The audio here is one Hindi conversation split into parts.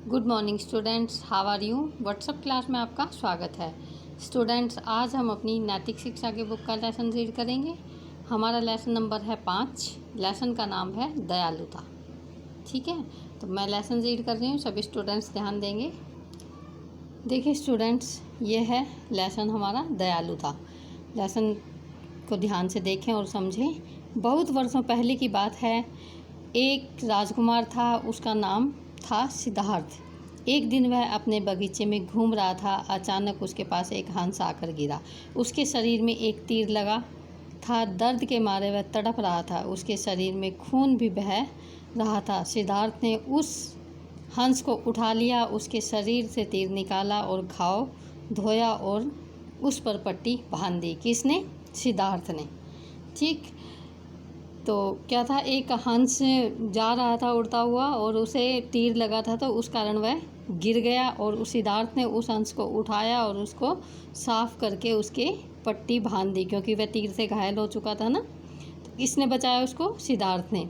Good morning students, how are you. WhatsApp class में आपका स्वागत है। स्टूडेंट्स, आज हम अपनी नैतिक शिक्षा के बुक का लेसन रीड करेंगे। हमारा लेसन नंबर है 5। लेसन का नाम है दयालुता। ठीक है, तो मैं लेसन रीड कर रही हूँ, सभी स्टूडेंट्स ध्यान देंगे। देखिए स्टूडेंट्स, ये है लेसन हमारा दयालुता। लेसन को ध्यान से देखें और समझें। बहुत वर्षों पहले की बात है। एक राजकुमार था, उसका नाम था सिद्धार्थ। एक दिन वह अपने बगीचे में घूम रहा था। अचानक उसके पास एक हंस आकर गिरा। उसके शरीर में एक तीर लगा था। दर्द के मारे वह तड़प रहा था। उसके शरीर में खून भी बह रहा था। सिद्धार्थ ने उस हंस को उठा लिया, उसके शरीर से तीर निकाला और घाव धोया और उस पर पट्टी बांध दी। किसने? सिद्धार्थ ने। ठीक, तो क्या था, एक हंस जा रहा था उड़ता हुआ और उसे तीर लगा था, तो उस कारण वह गिर गया और उस सिद्धार्थ ने उस हंस को उठाया और उसको साफ करके उसके पट्टी बांध दी, क्योंकि वह तीर से घायल हो चुका था ना। तो किसने बचाया उसको? सिद्धार्थ ने।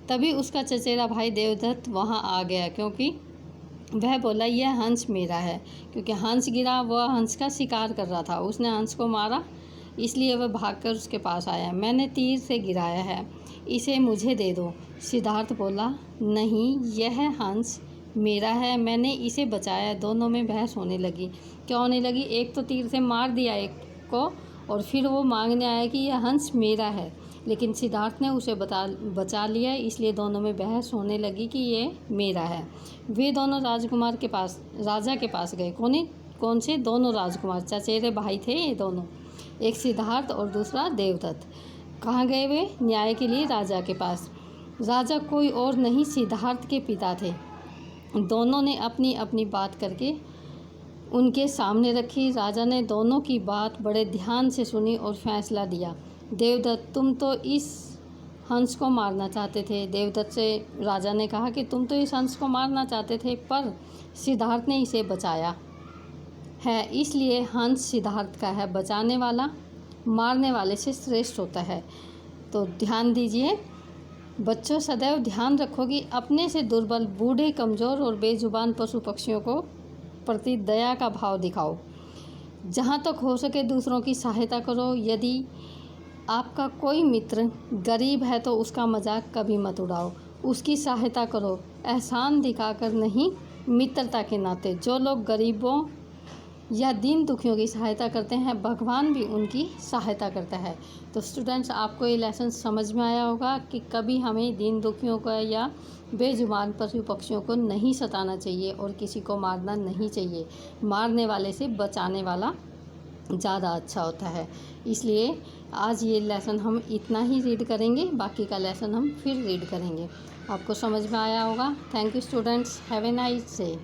तभी उसका चचेरा भाई देवदत्त वहाँ आ गया, क्योंकि वह बोला यह हंस मेरा है। क्योंकि हंस गिरा, वह हंस का शिकार कर रहा था, उसने हंस को मारा, इसलिए वह भागकर उसके पास आया। मैंने तीर से गिराया है, इसे मुझे दे दो। सिद्धार्थ बोला, नहीं, यह हंस मेरा है, मैंने इसे बचाया। दोनों में बहस होने लगी। क्या होने लगी? एक तो तीर से मार दिया एक को, और फिर वो मांगने आया कि यह हंस मेरा है, लेकिन सिद्धार्थ ने उसे बचा लिया, इसलिए दोनों में बहस होने लगी कि ये मेरा है। वे दोनों राजकुमार के पास, राजा के पास गए। कौन से? दोनों राजकुमार, चचेरे भाई थे ये दोनों, एक सिद्धार्थ और दूसरा देवदत्त। कहाँ गए वे? न्याय के लिए राजा के पास। राजा कोई और नहीं, सिद्धार्थ के पिता थे। दोनों ने अपनी अपनी बात करके उनके सामने रखी। राजा ने दोनों की बात बड़े ध्यान से सुनी और फैसला दिया। देवदत्त, तुम तो इस हंस को मारना चाहते थे। देवदत्त से राजा ने कहा कि तुम तो इस हंस को मारना चाहते थे, पर सिद्धार्थ ने इसे बचाया है, इसलिए हंस सिद्धार्थ का है। बचाने वाला मारने वाले से श्रेष्ठ होता है। तो ध्यान दीजिए बच्चों, सदैव ध्यान रखो कि अपने से दुर्बल, बूढ़े, कमज़ोर और बेजुबान पशु पक्षियों को प्रति दया का भाव दिखाओ। जहाँ तक हो सके दूसरों की सहायता करो। यदि आपका कोई मित्र गरीब है तो उसका मजाक कभी मत उड़ाओ, उसकी सहायता करो, एहसान दिखाकर नहीं, मित्रता के नाते। जो लोग गरीबों या दीन दुखियों की सहायता करते हैं, भगवान भी उनकी सहायता करता है। तो स्टूडेंट्स, आपको ये लेसन समझ में आया होगा कि कभी हमें दीन दुखियों को या बेजुबान पशु पक्षियों को नहीं सताना चाहिए और किसी को मारना नहीं चाहिए। मारने वाले से बचाने वाला ज़्यादा अच्छा होता है। इसलिए आज ये लेसन हम इतना ही रीड करेंगे, बाकी का लेसन हम फिर रीड करेंगे। आपको समझ में आया होगा। Thank you students, have a nice day.